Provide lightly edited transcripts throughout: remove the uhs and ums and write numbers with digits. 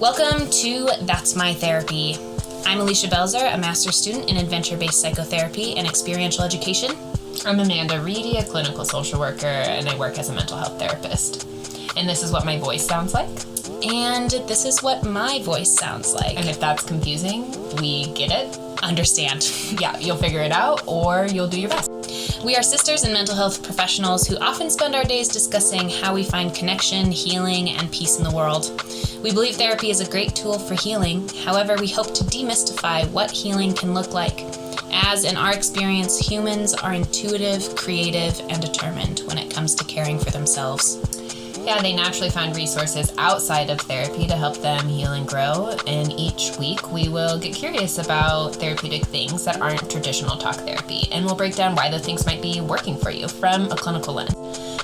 Welcome to That's My Therapy. I'm Alicia Belzer, a master's student in adventure-based psychotherapy and experiential education. I'm Amanda Reedy, a clinical social worker, and I work as a mental health therapist. And this is what my voice sounds like. And this is what my voice sounds like. And if that's confusing, we get it. Understand. Yeah, you'll figure it out, or you'll do your best. We are sisters and mental health professionals who often spend our days discussing how we find connection, healing, and peace in the world. We believe therapy is a great tool for healing. However, we hope to demystify what healing can look like, as in our experience, humans are intuitive, creative, and determined when it comes to caring for themselves. Yeah, they naturally find resources outside of therapy to help them heal and grow. And each week we will get curious about therapeutic things that aren't traditional talk therapy. And we'll break down why those things might be working for you from a clinical lens.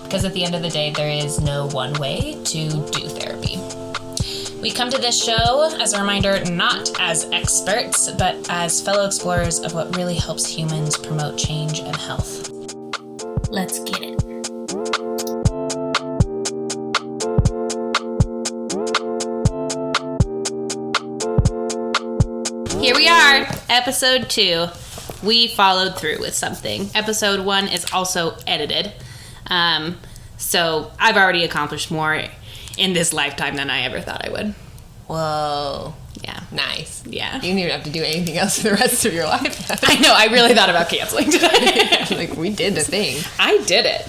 Because at the end of the day, there is no one way to do therapy. We come to this show, as a reminder, not as experts, but as fellow explorers of what really helps humans promote change and health. Let's get it. Here we are, episode 2. We followed through with something. Episode 1 is also edited. So I've already accomplished more in this lifetime than I ever thought I would. Whoa. Yeah. Nice. Yeah. You don't even have to do anything else for the rest of your life. I know, I really thought about canceling today. Like, we did the thing. I did it.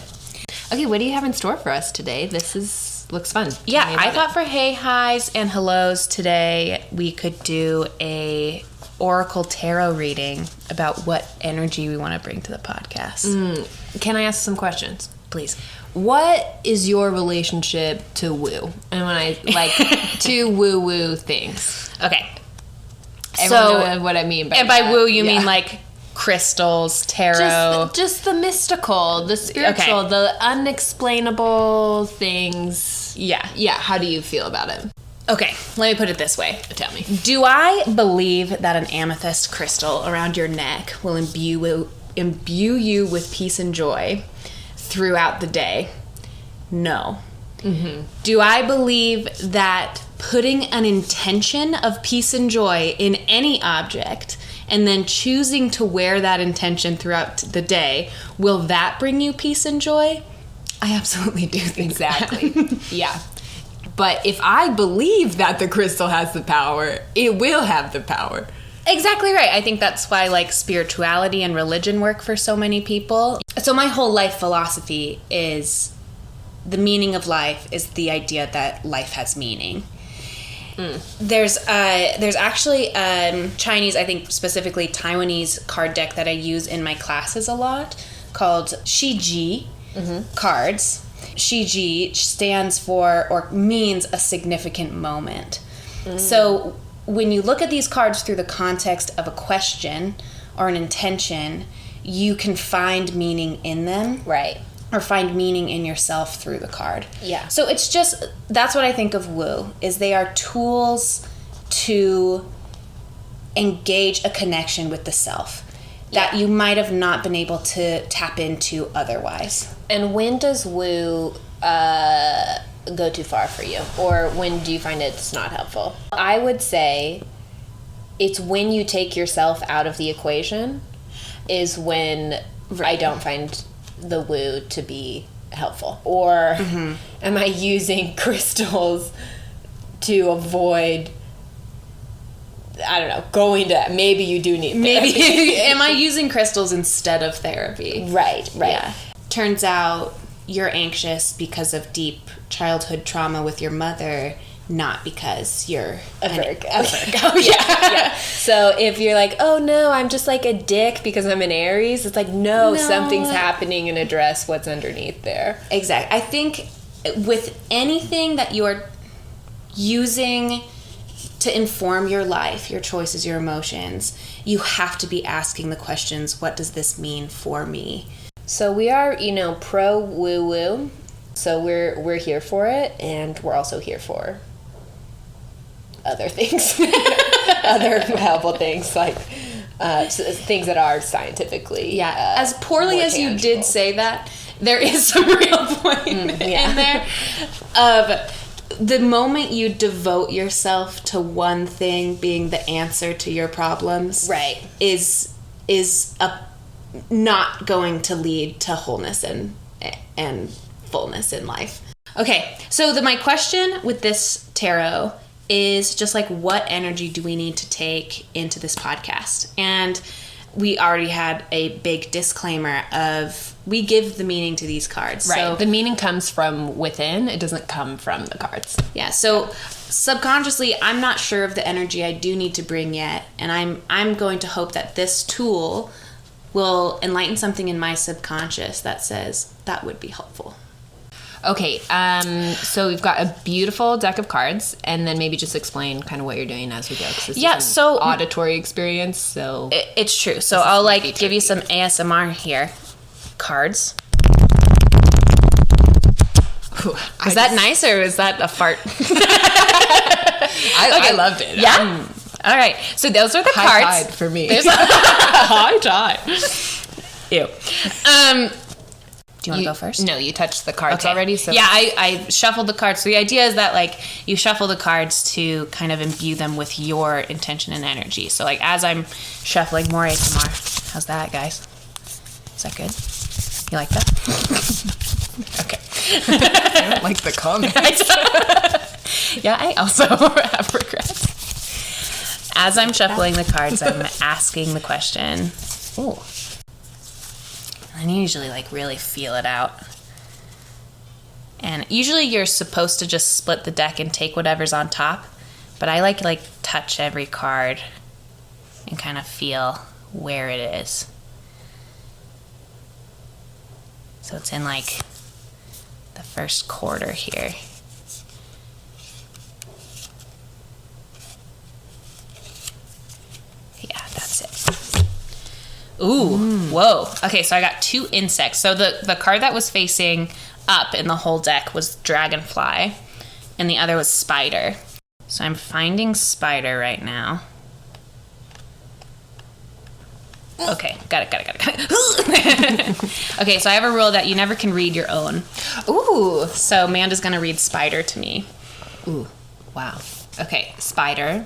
Okay, what do you have in store for us today? Looks fun. Yeah, I thought for hey, highs, and hellos today, we could do a oracle tarot reading about what energy we want to bring to the podcast. Can I ask some questions? Please. What is your relationship to woo? And when I like to woo things. Okay. Everyone knows what I mean by and by that. woo, you mean like crystals, tarot. Just the mystical, the spiritual, the unexplainable things. Yeah. Yeah, how do you feel about it? Okay, let me put it this way. Tell me. Do I believe that an amethyst crystal around your neck will imbue you with peace and joy throughout the day? No. Mm-hmm. Do I believe that putting an intention of peace and joy in any object and then choosing to wear that intention throughout the day, will that bring you peace and joy? I absolutely do think Exactly. that. Yeah. But if I believe that the crystal has the power, it will have the power. Exactly right. I think that's why like spirituality and religion work for so many people. So my whole life philosophy is the meaning of life is the idea that life has meaning. There's actually Chinese, I think specifically Taiwanese card deck that I use in my classes a lot called Shiji cards. Shiji stands for or means a significant moment. So when you look at these cards through the context of a question or an intention, you can find meaning in them. Right. Or find meaning in yourself through the card. Yeah. So it's just, that's what I think of woo, is they are tools to engage a connection with the self that you might have not been able to tap into otherwise. And when does woo go too far for you? Or when do you find it's not helpful? I would say it's when you take yourself out of the equation is when I don't find the woo to be helpful. Or am I using crystals to avoid, I don't know, going to, maybe you do need therapy. Maybe, am I using crystals instead of therapy? Right. Yeah. Turns out you're anxious because of deep childhood trauma with your mother, not because you're a Virgo. Yeah. So if you're like, oh no, I'm just like a dick because I'm an Aries, it's like, no, something's happening, and address what's underneath there. Exactly. I think with anything that you're using to inform your life, your choices, your emotions, you have to be asking the questions, what does this mean for me? So we are, pro woo-woo. So we're here for it, and we're also here for other things. Other helpful things, like things that are scientifically as poorly as tangible. You did say that, there is some real point in there of the moment you devote yourself to one thing being the answer to your problems, right, is not going to lead to wholeness and fullness in life. Okay, so my question with this tarot is just like, what energy do we need to take into this podcast? And we already had a big disclaimer of, we give the meaning to these cards. Right. So, the meaning comes from within. It doesn't come from the cards. Yeah. So subconsciously, I'm not sure of the energy I do need to bring yet. And I'm going to hope that this tool will enlighten something in my subconscious that says that would be helpful. Okay, so we've got a beautiful deck of cards, and then maybe just explain kind of what you're doing as we go. This is an auditory experience, so it's true. So I'll give you some ASMR here. Cards. Ooh, is that nice, or is that a fart? I loved it. Yeah. All right. So those are the high cards. Tide for me. There's a high tide. Ew. Do you want to go first? No, you touched the cards already. So yeah, I shuffled the cards. So the idea is that you shuffle the cards to kind of imbue them with your intention and energy. So as I'm shuffling, more ASMR. How's that, guys? Is that good? You like that? Okay. I don't like the comment. Yeah, I also have regrets. As I'm shuffling the cards, I'm asking the question. Ooh. And usually really feel it out. And usually you're supposed to just split the deck and take whatever's on top, but I like touch every card and kind of feel where it is. So it's in the first quarter here. Yeah, that's it. Ooh, whoa. Okay, so I got 2 insects. So the card that was facing up in the whole deck was dragonfly, and the other was spider. So I'm finding spider right now. Okay, got it. Okay, so I have a rule that you never can read your own. Ooh. So Amanda's going to read spider to me. Ooh, wow. Okay, spider,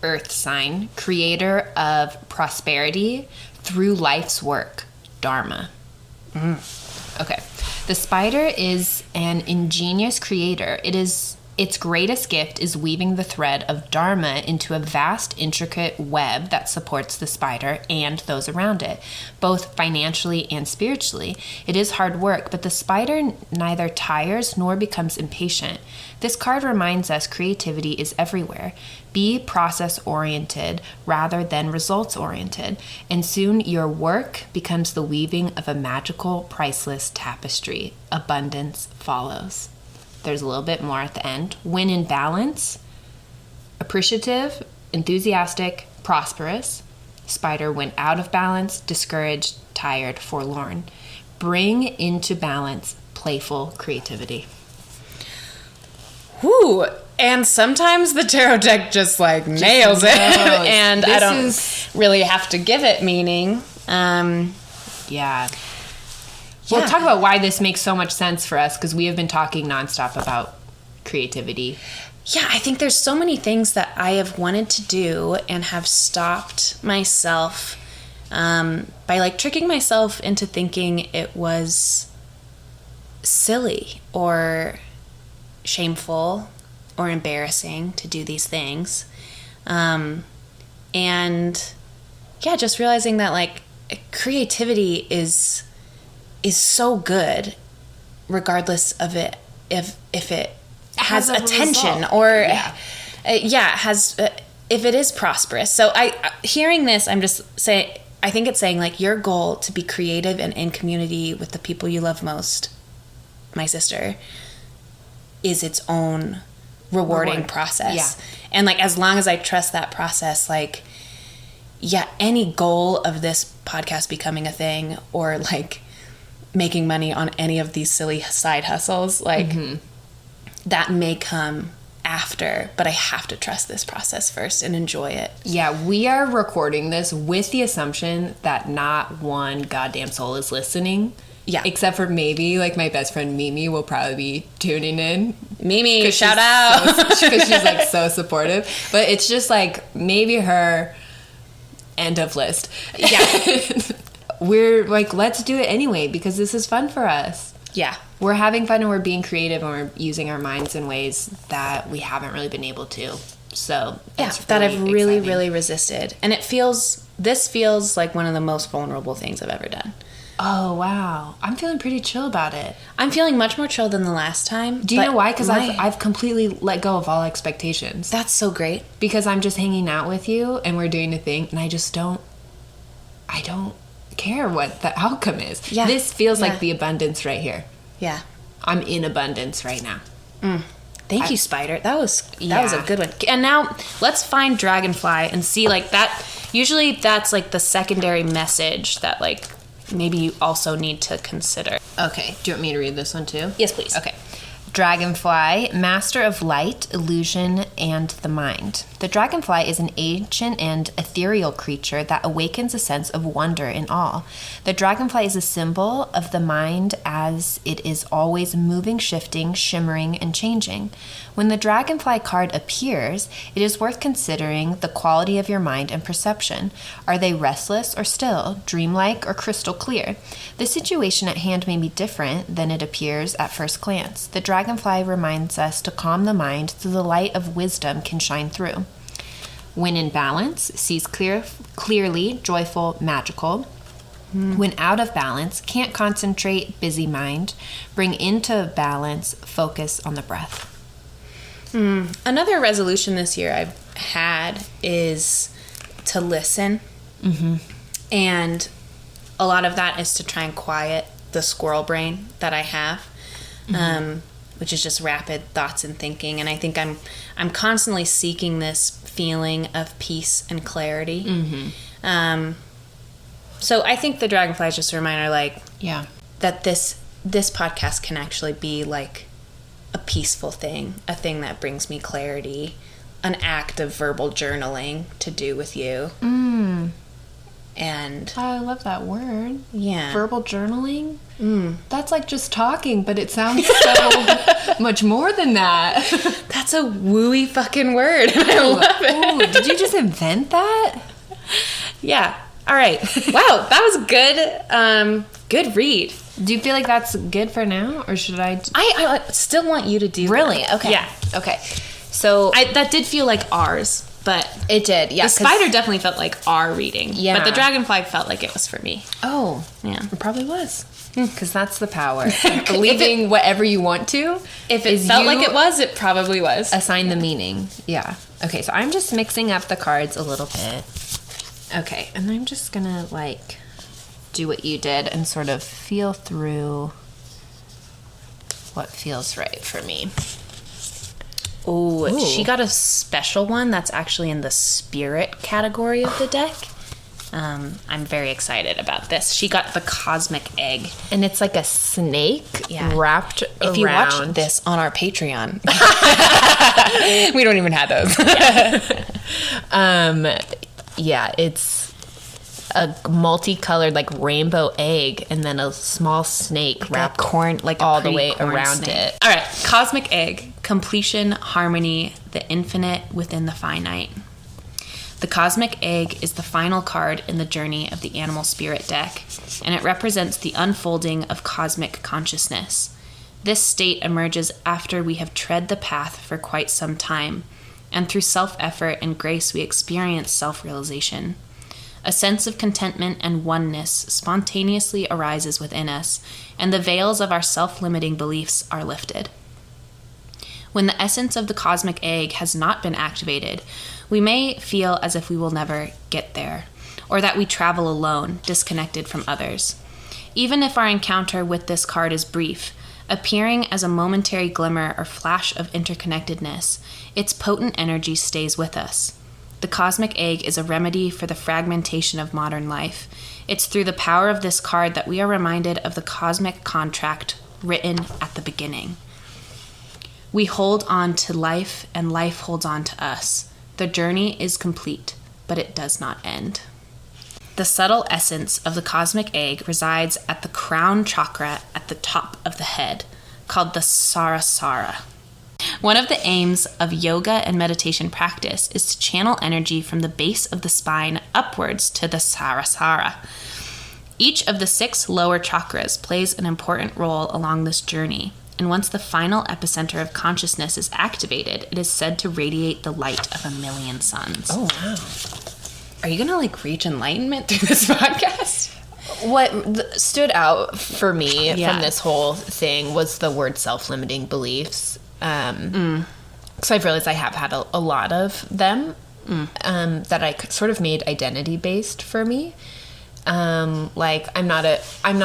earth sign, creator of prosperity through life's work, dharma. Okay. The spider is an ingenious creator. Its greatest gift is weaving the thread of dharma into a vast, intricate web that supports the spider and those around it, both financially and spiritually. It is hard work, but the spider neither tires nor becomes impatient. This card reminds us creativity is everywhere. Be process-oriented rather than results-oriented, and soon your work becomes the weaving of a magical, priceless tapestry. Abundance follows. There's a little bit more at the end. When in balance, appreciative, enthusiastic, prosperous. Spider when out of balance, discouraged, tired, forlorn. Bring into balance playful creativity. Whew. And sometimes the tarot deck just nails it. And I don't really have to give it meaning. Yeah. We'll talk about why this makes so much sense for us, because we have been talking nonstop about creativity. Yeah, I think there's so many things that I have wanted to do and have stopped myself by tricking myself into thinking it was silly or shameful or embarrassing to do these things. And yeah, just realizing that creativity is so good regardless of it if it has attention result. Or has if it is prosperous. So hearing this, I'm just saying, I think it's saying your goal to be creative and in community with the people you love most, my sister, is its own rewarding process. Yeah. And as long as I trust that process, any goal of this podcast becoming a thing, or making money on any of these silly side hustles, that may come after, but I have to trust this process first and enjoy it. Yeah, we are recording this with the assumption that not one goddamn soul is listening, Yeah. Except for maybe, like, my best friend Mimi will probably be tuning in. Mimi, shout out. Because she's, like, so supportive. But it's just, like, maybe her end of list. Yeah. We're, like, let's do it anyway because this is fun for us. Yeah. We're having fun and we're being creative and we're using our minds in ways that we haven't really been able to. So, that I've really, really resisted. And this feels like one of the most vulnerable things I've ever done. Oh, wow. I'm feeling pretty chill about it. I'm feeling much more chill than the last time. Do you know why? Because I've completely let go of all expectations. That's so great. Because I'm just hanging out with you and we're doing a thing and I don't care what the outcome is. Yeah. This feels like the abundance right here. Yeah. I'm in abundance right now. Thank you, Spider. That was a good one. And now let's find Dragonfly and see, like, that. Usually that's like the secondary message that, like, maybe you also need to consider. Okay. Do you want me to read this one too? Yes, please. Okay. Dragonfly, master of light, illusion, and the mind. The dragonfly is an ancient and ethereal creature that awakens a sense of wonder in awe. The dragonfly is a symbol of the mind as it is always moving, shifting, shimmering, and changing. When the dragonfly card appears, it is worth considering the quality of your mind and perception. Are they restless or still, dreamlike or crystal clear? The situation at hand may be different than it appears at first glance. The dragonfly reminds us to calm the mind so the light of wisdom can shine through. When in balance, sees clearly, joyful, magical. When out of balance, can't concentrate, busy mind. Bring into balance, focus on the breath. Another resolution this year I've had is to listen. And a lot of that is to try and quiet the squirrel brain that I have, which is just rapid thoughts and thinking. And I think I'm constantly seeking this feeling of peace and clarity. So I think the dragonfly is just a reminder, like, that this podcast can actually be like a peaceful thing, a thing that brings me clarity, an act of verbal journaling to do with you. And I love that word. Yeah. Verbal journaling? That's like just talking, but it sounds so much more than that. That's a wooey fucking word. I love it. Ooh, did you just invent that? Yeah. All right. Wow, that was good. Good read. Do you feel like that's good for now, or should I? I still want you to do Really? that. Okay. Yeah. Okay. So that did feel like ours, but it did. Yeah. The spider definitely felt like our reading. Yeah. But the dragonfly felt like it was for me. Oh. Yeah. It probably was. Because that's the power. Believing whatever you want to. If it felt like it was, it probably was. Assign the meaning. Yeah. Okay, so I'm just mixing up the cards a little bit. Okay, and I'm just gonna, like, do what you did and sort of feel through what feels right for me. Oh, she got a special one that's actually in the spirit category of the deck. I'm very excited about this. She got the cosmic egg. And it's like a snake wrapped around. If you watch this on our Patreon. We don't even have those. Yeah, it's a multicolored, like, rainbow egg, and then a small snake wrapped all the way around it. All right, cosmic egg, completion, harmony, the infinite within the finite. The cosmic egg is the final card in the journey of the animal spirit deck, and it represents the unfolding of cosmic consciousness. This state emerges after we have tread the path for quite some time, and through self-effort and grace we experience self-realization. A sense of contentment and oneness spontaneously arises within us, and the veils of our self-limiting beliefs are lifted. When the essence of the cosmic egg has not been activated, we may feel as if we will never get there, or that we travel alone, disconnected from others. Even if our encounter with this card is brief, appearing as a momentary glimmer or flash of interconnectedness, its potent energy stays with us. The cosmic egg is a remedy for the fragmentation of modern life. It's through the power of this card that we are reminded of the cosmic contract written at the beginning. We hold on to life, and life holds on to us. The journey is complete, but it does not end. The subtle essence of the cosmic egg resides at the crown chakra at the top of the head, called the Sarasara. One of the aims of yoga and meditation practice is to channel energy from the base of the spine upwards to the Sarasara. Each of the 6 lower chakras plays an important role along this journey, and once the final epicenter of consciousness is activated, it is said to radiate the light of 1,000,000 suns. Oh, wow. Are you gonna reach enlightenment through this podcast? What stood out for me Yeah. from this whole thing was the word self-limiting beliefs. So I've realized I have had a lot of them that I sort of made identity based for me. Like I'm not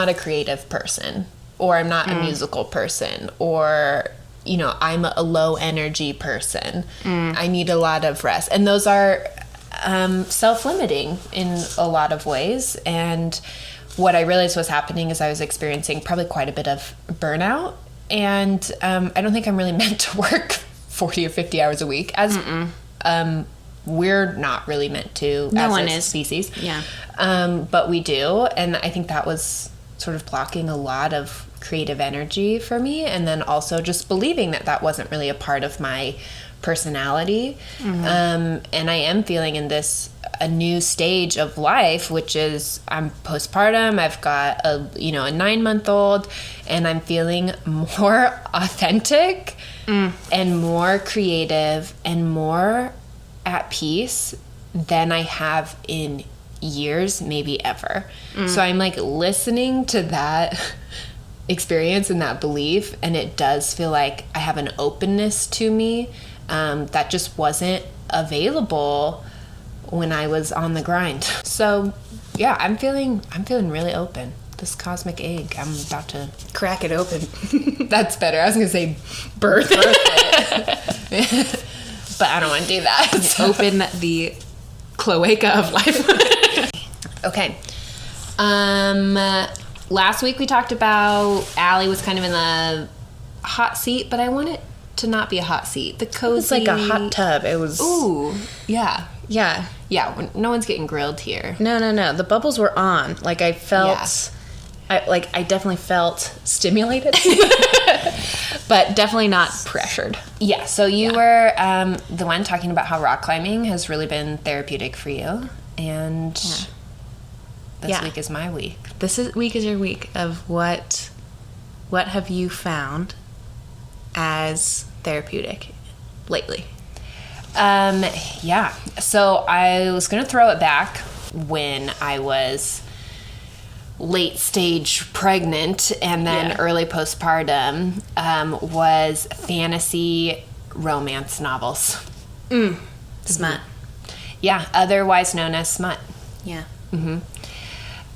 a creative person, or I'm not a musical person, or I'm a low energy person. I need a lot of rest, and those are self-limiting in a lot of ways. And what I realized was happening is I was experiencing probably quite a bit of burnout, and I don't think I'm really meant to work 40 or 50 hours a week, as we're not really meant to as a species. Yeah. But we do, and I think that was sort of blocking a lot of creative energy for me, and then also just believing that wasn't really a part of my personality. And I am feeling in a new stage of life, which is I'm postpartum. I've got a 9-month-old, and I'm feeling more authentic and more creative and more at peace than I have in years, maybe ever. So I'm like listening to that experience and that belief, and it does feel like I have an openness to me that just wasn't available when I was on the grind. So yeah, I'm feeling really open. This cosmic egg, I'm about to Crack it open. that's better. I was gonna say birth it. But I don't want to do that. So. Open the cloaca of life. Okay. Last week we talked about Allie was kind of in the hot seat, but I want it to not be a hot seat. The cozy. It's like a hot tub. It was. Ooh. Yeah. Yeah. Yeah. No one's getting grilled here. No. The bubbles were on. Like I felt. Yeah. I definitely felt stimulated, but definitely not pressured. Yeah. So you were the one talking about how rock climbing has really been therapeutic for you, and this week is my week. Week is your week of what have you found as therapeutic lately? Yeah. So I was going to throw it back when I was late stage pregnant and then early postpartum, was fantasy romance novels. Smut. Yeah. Otherwise known as smut. Yeah.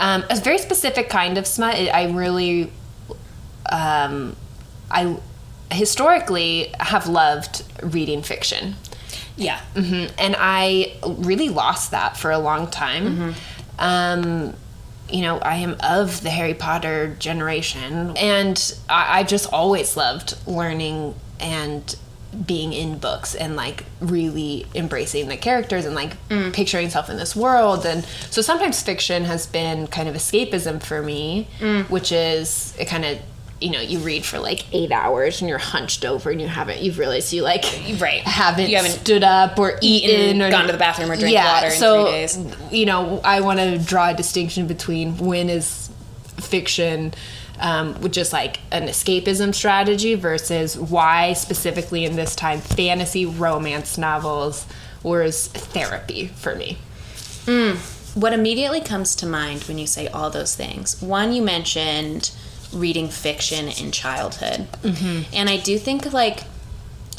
A very specific kind of smut. I really, I historically have loved reading fiction. Yeah. And I really lost that for a long time. I am of the Harry Potter generation, and I've just always loved learning and being in books and like really embracing the characters and like picturing yourself in this world. And so sometimes fiction has been kind of escapism for me, which is it kind of, you read for like 8 hours and you're hunched over and you've realized you like haven't stood up or eaten or gone to the bathroom or drank water in 3 days. I want to draw a distinction between when is fiction with just like an escapism strategy versus why specifically in this time fantasy romance novels was therapy for me. What immediately comes to mind when you say all those things? One, you mentioned reading fiction in childhood. And I do think like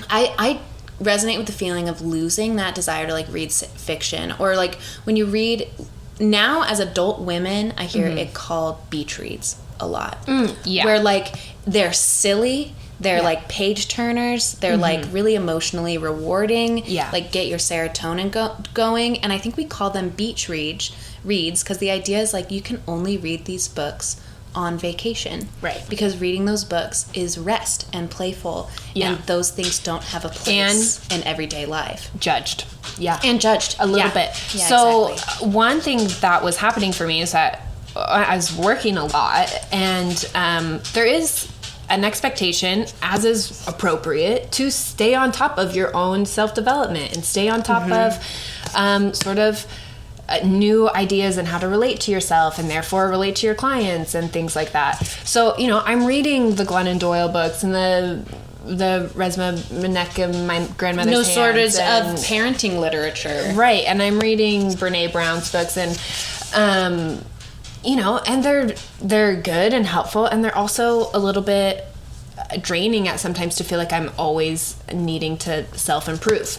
I resonate with the feeling of losing that desire to like read fiction, or like when you read now as adult women, I hear it called beach reads a lot. Where like they're silly, they're like page turners, they're like really emotionally rewarding, like get your serotonin going. And I think we call them beach reads because the idea is like you can only read these books on vacation, right? Because reading those books is rest and playful, and those things don't have a place in everyday life. Judged. Yeah. And judged. A little Yeah. bit. Yeah, So exactly. one thing that was happening for me is that I was working a lot, and there is an expectation, as is appropriate, to stay on top of your own self-development and stay on top of sort of new ideas and how to relate to yourself and therefore relate to your clients and things like that. So, I'm reading the Glennon Doyle books and the Resmaa Menakem, My Grandmother's No Hands, shortage and, of parenting literature. right, and I'm reading Brene Brown's books, and and they're good and helpful, and they're also a little bit draining at sometimes to feel like I'm always needing to self-improve.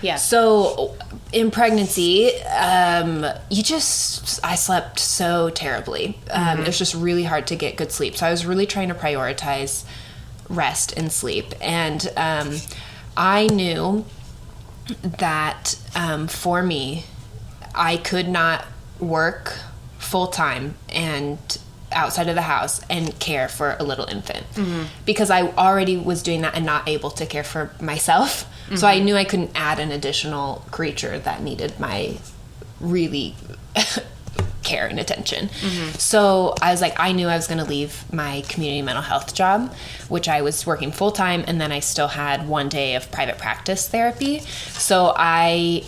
Yeah. So in pregnancy, I slept so terribly. It was just really hard to get good sleep. So I was really trying to prioritize rest and sleep. And I knew that for me, I could not work full-time and outside of the house and care for a little infant, because I already was doing that and not able to care for myself. So I knew I couldn't add an additional creature that needed my really care and attention. So I was like, I knew I was going to leave my community mental health job, which I was working full-time, and then I still had 1 day of private practice therapy. So I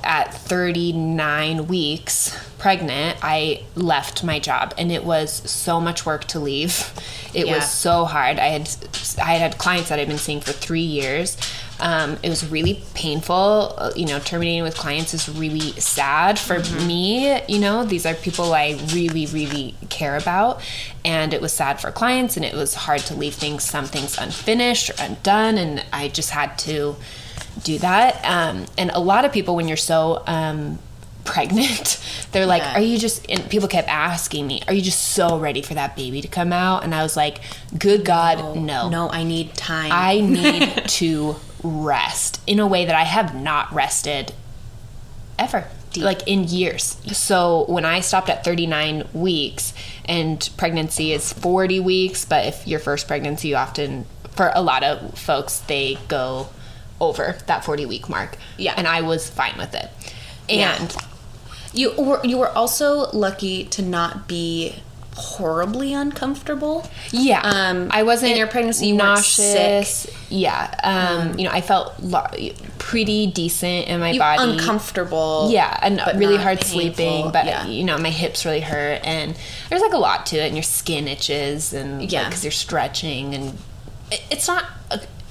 at 39 weeks pregnant, I left my job, and it was so much work to leave. It was so hard. I had clients that I'd been seeing for 3 years. It was really painful. Terminating with clients is really sad for me. These are people I really, really care about, and it was sad for clients, and it was hard to leave some things unfinished or undone, and I just had to do that. And a lot of people, when you're so pregnant, they're like, are you just, and people kept asking me, are you just so ready for that baby to come out? And I was like, good God, no. I need time. I need to rest in a way that I have not rested ever. Like in years. So when I stopped at 39 weeks, and pregnancy is 40 weeks, but if your first pregnancy, you often, for a lot of folks, they go over that 40-week mark. Yeah. And I was fine with it. And you were also lucky to not be horribly uncomfortable. Yeah. I wasn't in your pregnancy, you weren't nauseous. sick. Yeah. I felt pretty decent in my body. Uncomfortable. Yeah, and but really not hard painful. sleeping, but Yeah. my hips really hurt, and there's like a lot to it, and your skin itches, and because you're stretching, and it's not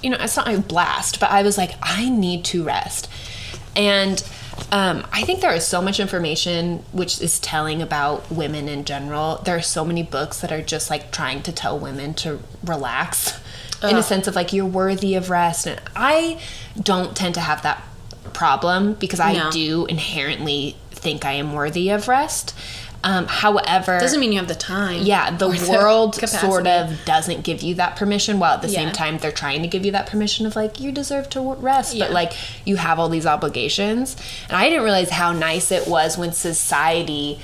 it's not a blast, but I was like, I need to rest. And I think there is so much information which is telling about women in general. There are so many books that are just like trying to tell women to relax in a sense of like, you're worthy of rest. And I don't tend to have that problem, because I do inherently think I am worthy of rest. However, doesn't mean you have the time. Yeah, the world sort of doesn't give you that permission, while at the same Yeah. time they're trying to give you that permission of like, you deserve to rest, Yeah. but like you have all these obligations. And I didn't realize how nice it was when society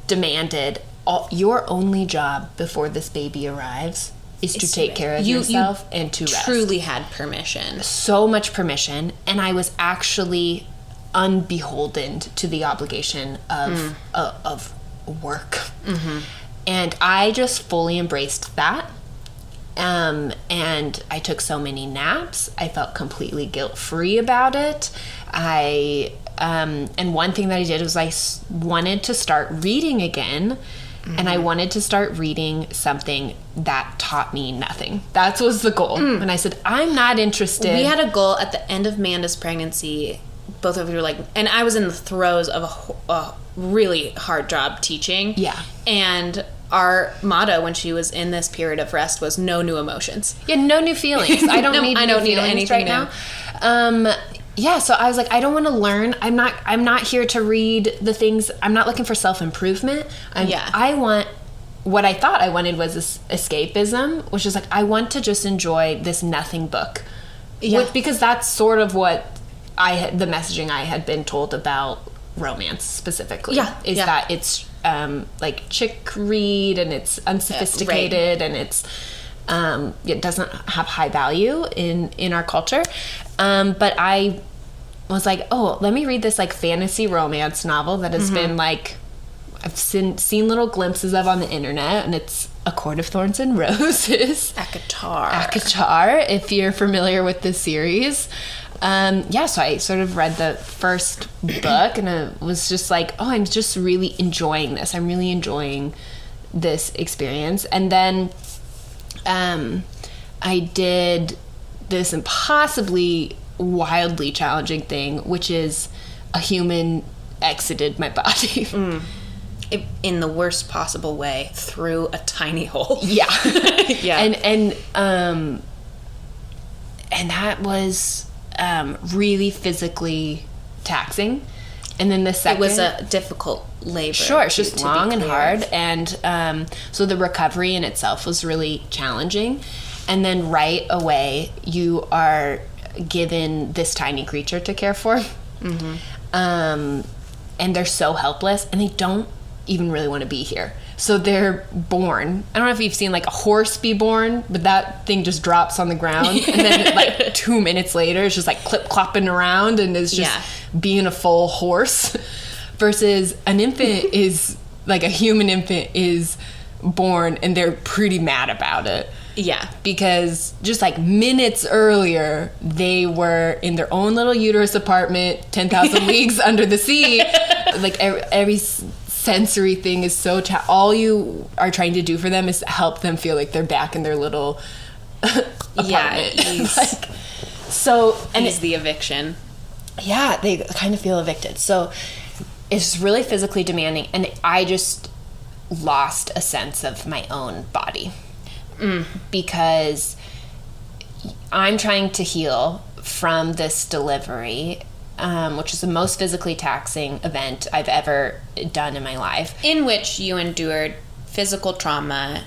demanded your only job before this baby arrives is to take care of yourself and to rest. Truly had permission. So much permission, and I was actually unbeholden to the obligation of work. And I just fully embraced that. And I took so many naps. I felt completely guilt-free about it. And one thing that I did was I wanted to start reading again. And I wanted to start reading something that taught me nothing. That was the goal. And I said, I'm not interested. We had a goal at the end of Manda's pregnancy. Both of you were like, and I was in the throes of a really hard job teaching. Yeah. And our motto when she was in this period of rest was no new emotions. Yeah, no new feelings. I don't need new feelings anything right now. Yeah, so I was like, I don't want to learn. I'm not here to read the things. I'm not looking for self-improvement. I want, what I thought I wanted was this escapism, which is like, I want to just enjoy this nothing book. Yeah. Because that's sort of what the messaging I had been told about romance specifically. Yeah. Is that it's like chick read, and it's unsophisticated, and it's it doesn't have high value in our culture. But I was like, oh, let me read this like fantasy romance novel that has been like, I've seen little glimpses of on the internet, and it's A Court of Thorns and Roses. ACOTAR, if you're familiar with this series. So I sort of read the first book, and I was just like, oh, I'm just really enjoying this. I'm really enjoying this experience. And then I did this impossibly wildly challenging thing, which is a human exited my body. In the worst possible way, through a tiny hole. Yeah. Yeah. And that was really physically taxing. And then the second... It was a difficult labor. Sure, it's just long and hard. And so the recovery in itself was really challenging. And then right away, you are given this tiny creature to care for. And they're so helpless, and they don't even really want to be here. So they're born. I don't know if you've seen like a horse be born, but that thing just drops on the ground, and then like 2 minutes later it's just like clip-clopping around and is just being a full horse. Versus an infant is like, a human infant is born and they're pretty mad about it. Yeah. Because just like minutes earlier, they were in their own little uterus apartment, 10,000 leagues under the sea. Like every sensory thing is so... all you are trying to do for them is help them feel like they're back in their little apartment. Yeah. Like, so... And it's the eviction. Yeah, they kind of feel evicted. So it's really physically demanding. And I just lost a sense of my own body. Because I'm trying to heal from this delivery, which is the most physically taxing event I've ever done in my life. In which you endured physical trauma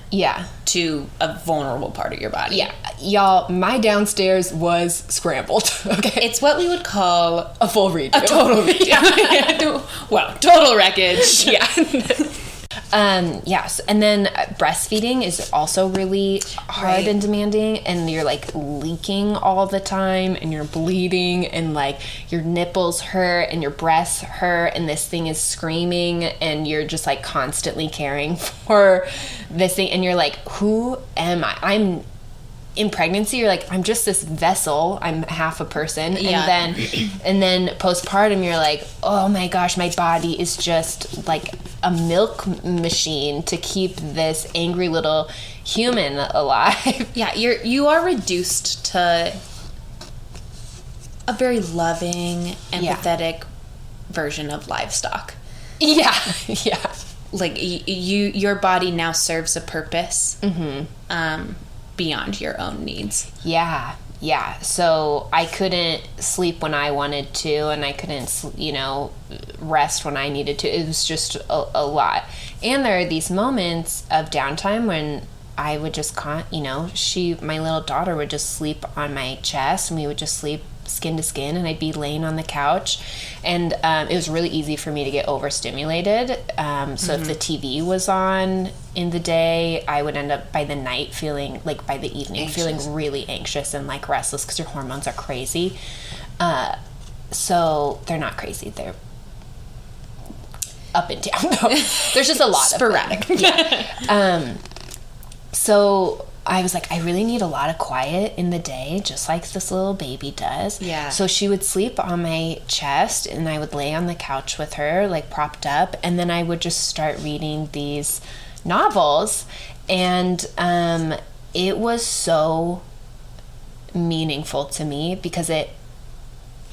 to a vulnerable part of your body. Yeah. Y'all, my downstairs was scrambled. Okay. It's what we would call a full redo. A total redo. Well, total wreckage. Yeah. Yes. And then breastfeeding is also really hard and demanding, and you're like leaking all the time, and you're bleeding, and like your nipples hurt and your breasts hurt, and this thing is screaming, and you're just like constantly caring for this thing, and you're like, who am I? I'm in pregnancy, you're like, I'm just this vessel. I'm half a person. Yeah. And then postpartum, you're like, oh my gosh, my body is just like a milk machine to keep this angry little human alive. Yeah, you are reduced to a very loving, empathetic version of livestock. Yeah. Yeah. Like your body now serves a purpose. Beyond your own needs. Yeah. So I couldn't sleep when I wanted to, and I couldn't, rest when I needed to. It was just a lot. And there are these moments of downtime when I would just, my little daughter would just sleep on my chest, and we would just sleep skin to skin, and I'd be laying on the couch, and it was really easy for me to get overstimulated. So if the TV was on in the day, I would end up by the night feeling like, by the evening, feeling really anxious and like restless, because your hormones are crazy. So they're not crazy, they're up and down. No, there's just a lot sporadic. Of yeah. So I was like, I really need a lot of quiet in the day, just like this little baby does. Yeah. So she would sleep on my chest, and I would lay on the couch with her, like propped up, and then I would just start reading these novels, and it was so meaningful to me, because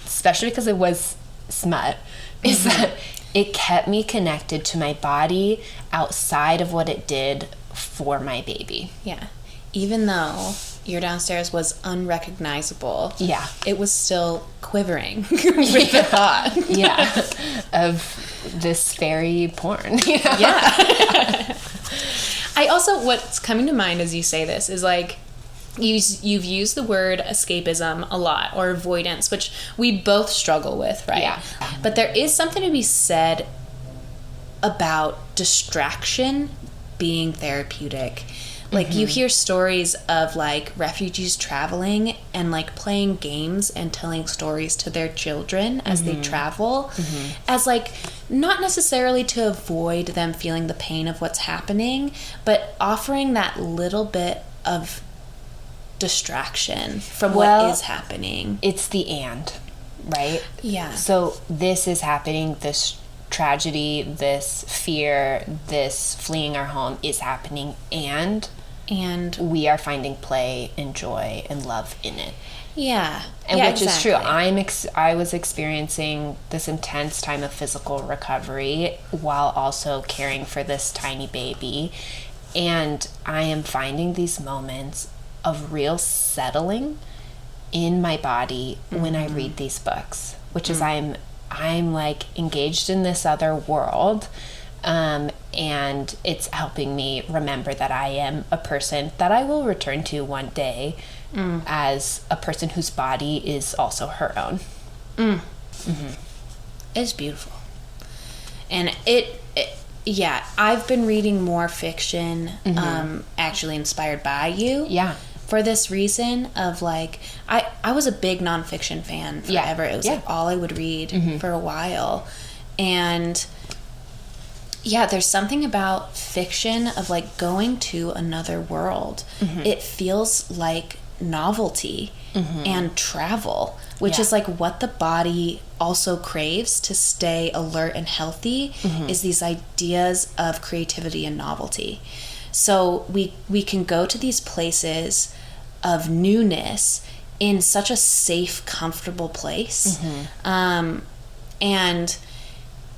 especially because it was smut, is that it kept me connected to my body outside of what it did for my baby. Yeah. Even though your downstairs was unrecognizable, it was still quivering with the thought. Of this fairy porn. Yeah. I also, what's coming to mind as you say this is like, you've used the word escapism a lot, or avoidance, which we both struggle with, right? Yeah. But there is something to be said about distraction being therapeutic. Like you hear stories of like refugees traveling and like playing games and telling stories to their children as they travel, as like not necessarily to avoid them feeling the pain of what's happening, but offering that little bit of distraction from what is happening. It's the and, right? Yeah. So this is happening, this tragedy, this fear, this fleeing our home is happening, and we are finding play and joy and love in it. Yeah. And which is true. I was experiencing this intense time of physical recovery while also caring for this tiny baby. And I am finding these moments of real settling in my body when I read these books, which is I'm like engaged in this other world, and it's helping me remember that I am a person that I will return to one day as a person whose body is also her own. It's beautiful. And yeah, I've been reading more fiction, actually inspired by you. Yeah. For this reason of like, I was a big nonfiction fan forever. It was like all I would read for a while. And yeah, there's something about fiction of like going to another world. It feels like novelty and travel, which is like what the body also craves to stay alert and healthy, is these ideas of creativity and novelty. So we can go to these places of newness in such a safe, comfortable place. And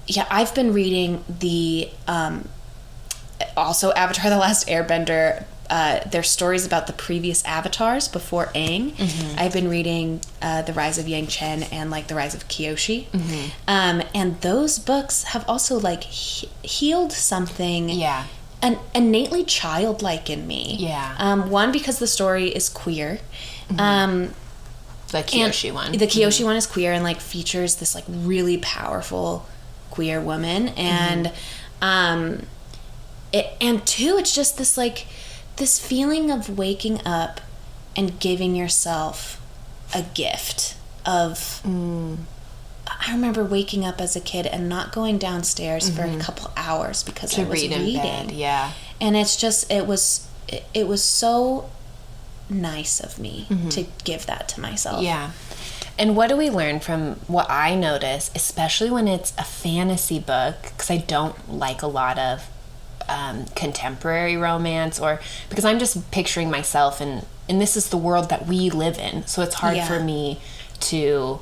yeah, I've been reading the also Avatar: The Last Airbender. There's stories about the previous avatars before Aang. I've been reading The Rise of Yang Chen and like The Rise of Kyoshi. And those books have also like healed something innately childlike in me. One, because the story is queer. The Kyoshi one. The Kyoshi one is queer and like features this like really powerful queer woman. And and two, it's just this like this feeling of waking up and giving yourself a gift of I remember waking up as a kid and not going downstairs for a couple hours because I was reading. In bed, And it's just it was so nice of me to give that to myself. Yeah. And what do we learn from what I notice, especially when it's a fantasy book, because I don't like a lot of contemporary romance, or because I'm just picturing myself and this is the world that we live in, so it's hard for me to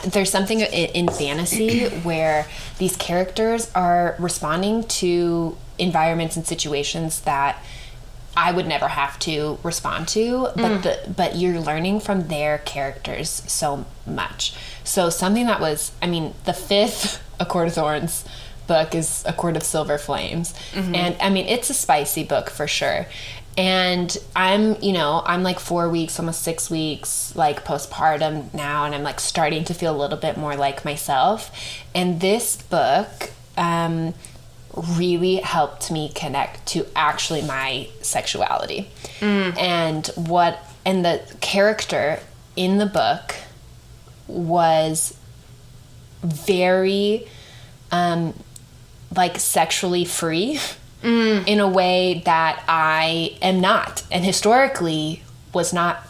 there's something in fantasy where these characters are responding to environments and situations that I would never have to respond to, but you're learning from their characters so much. So something that was, I mean, the fifth A Court of Thorns book is A Court of Silver Flames. And I mean, it's a spicy book for sure. And I'm like 4 weeks, almost 6 weeks, like postpartum now, and I'm like starting to feel a little bit more like myself. And this book really helped me connect to actually my sexuality. And the character in the book was very like sexually free in a way that I am not, and historically was not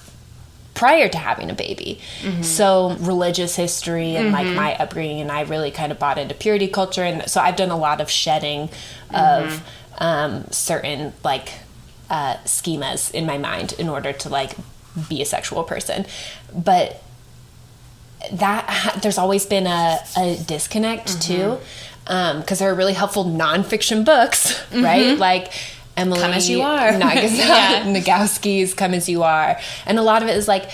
prior to having a baby. So religious history and like my upbringing, and I really kind of bought into purity culture, and so I've done a lot of shedding of certain like schemas in my mind in order to like be a sexual person. But that there's always been a disconnect too, because there are really helpful nonfiction books, right? Like Emily Come As You Are. Nagowski's Come As You Are. And a lot of it is like,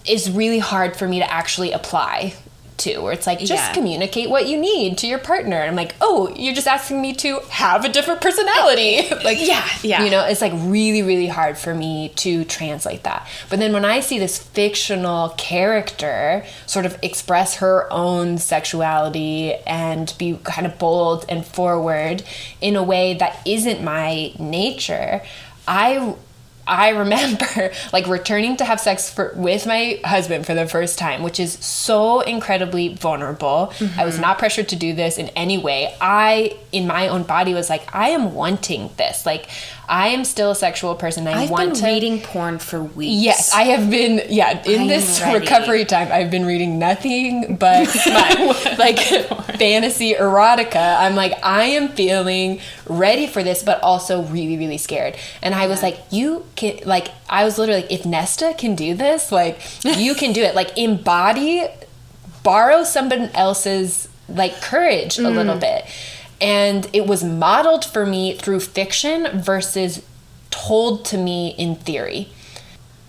it's really hard for me to actually apply too, where it's like, just communicate what you need to your partner. And I'm like, oh, you're just asking me to have a different personality. Like, you know, it's like really, really hard for me to translate that. But then when I see this fictional character sort of express her own sexuality and be kind of bold and forward in a way that isn't my nature, I remember like returning to have sex with my husband for the first time, which is so incredibly vulnerable. I was not pressured to do this in any way. I, in my own body, was like, I am wanting this. Like, I am still a sexual person. I've been reading porn for weeks. Yes, I have been. Yeah, in this recovery time, I've been reading nothing but smut, like fantasy erotica. I'm like, I am feeling ready for this, but also really, really scared. And I was like, you can, like, I was literally like, if Nesta can do this, like, you can do it. Like, borrow somebody else's like courage a little bit. And it was modeled for me through fiction versus told to me in theory.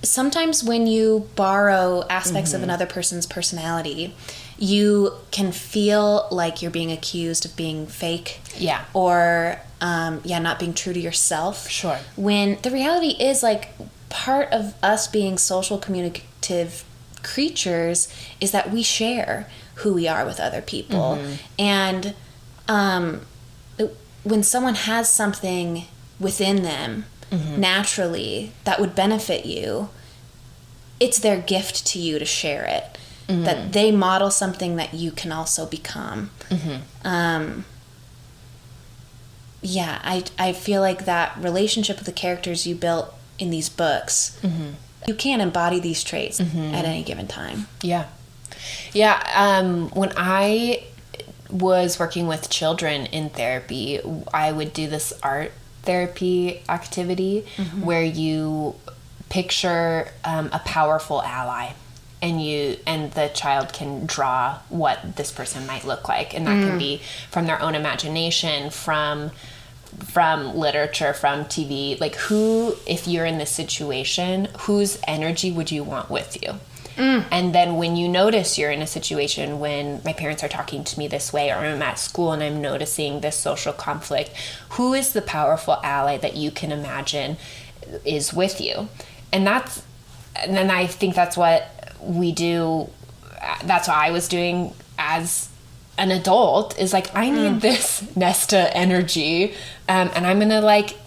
Sometimes when you borrow aspects of another person's personality, you can feel like you're being accused of being fake. Yeah. Or, not being true to yourself. Sure. When the reality is, like, part of us being social communicative creatures is that we share who we are with other people. And when someone has something within them naturally that would benefit you, it's their gift to you to share it. That they model something that you can also become. I feel like that relationship with the characters you built in these books, you can embody these traits at any given time. Yeah. When I was working with children in therapy, I would do this art therapy activity where you picture a powerful ally, and the child can draw what this person might look like, and that can be from their own imagination, from literature, from TV. Like, who, if you're in this situation, whose energy would you want with you? And then when you notice you're in a situation when my parents are talking to me this way, or I'm at school and I'm noticing this social conflict, who is the powerful ally that you can imagine is with you? And then I think that's what we do. That's what I was doing as an adult, is like, I need this Nesta energy, and I'm gonna like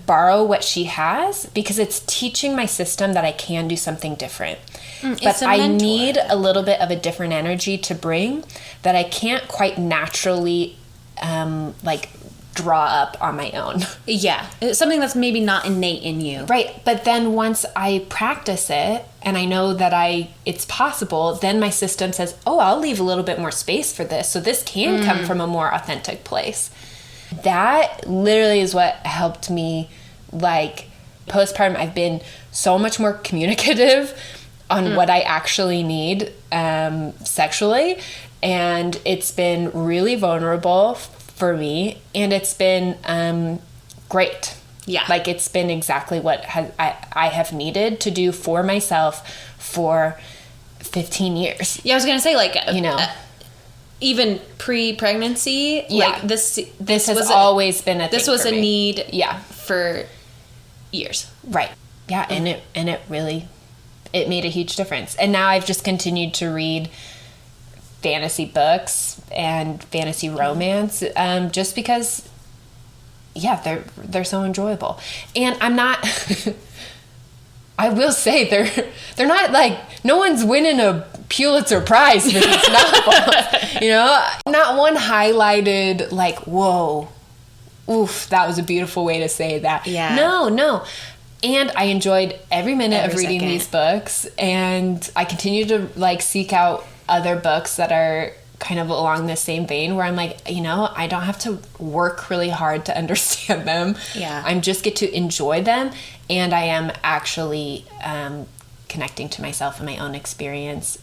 borrow what she has, because it's teaching my system that I can do something different. But I need a little bit of a different energy to bring that I can't quite naturally like draw up on my own. Yeah, it's something that's maybe not innate in you. Right, but then once I practice it and I know that it's possible, then my system says, oh, I'll leave a little bit more space for this, so this can come from a more authentic place. That literally is what helped me. Like, postpartum, I've been so much more communicative on what I actually need sexually, and it's been really vulnerable for me, and it's been great. Yeah, like, it's been exactly what I have needed to do for myself for 15 years. Yeah, I was gonna say, like, you know, even pre-pregnancy, like this has always been a thing. This was a need, yeah, for years. Right. Yeah, and it really, it made a huge difference. And now I've just continued to read fantasy books and fantasy romance, just because, yeah, they're so enjoyable. And I'm not I will say they're not like, no one's winning a Pulitzer Prize for these novels. You know, not one highlighted like, whoa, oof, that was a beautiful way to say that. Yeah. No. And I enjoyed every minute of reading these books, and I continue to like seek out other books that are kind of along the same vein, where I'm like, you know, I don't have to work really hard to understand them. Yeah. I'm just get to enjoy them, and I am actually connecting to myself and my own experience.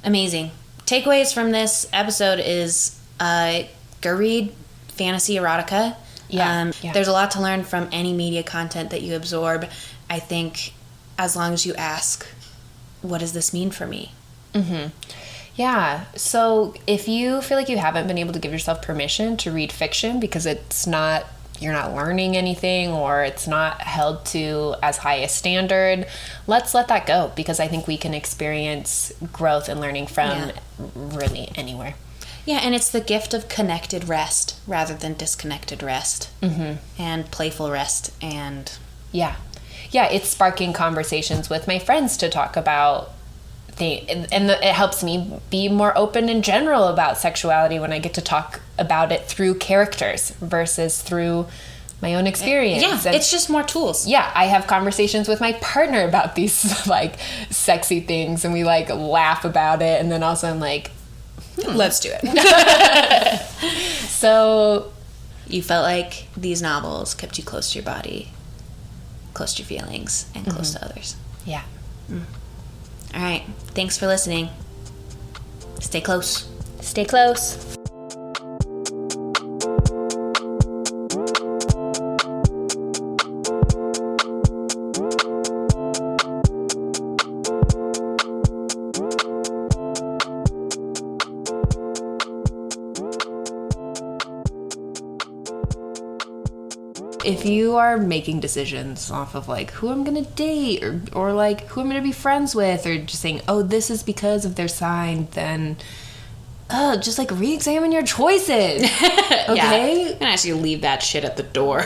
Amazing. Takeaways from this episode is go read fantasy erotica. Yeah. There's a lot to learn from any media content that you absorb. I think as long as you ask, what does this mean for me? Yeah. So if you feel like you haven't been able to give yourself permission to read fiction because you're not learning anything or it's not held to as high a standard, let's let that go, because I think we can experience growth and learning from really anywhere. Yeah, and it's the gift of connected rest rather than disconnected rest. And playful rest. And yeah, it's sparking conversations with my friends to talk about and it helps me be more open in general about sexuality when I get to talk about it through characters versus through my own experience. Yeah, and it's just more tools. Yeah, I have conversations with my partner about these like sexy things, and we like laugh about it, and then also I'm like, let's do it. So you felt like these novels kept you close to your body, close to your feelings, and close to others. Yeah. All right. Thanks for listening. Stay close. Stay close. If you are making decisions off of like who I'm gonna date or like who I'm gonna be friends with, or just saying, oh, this is because of their sign, then just like re-examine your choices. Okay? I'm gonna ask you to leave that shit at the door.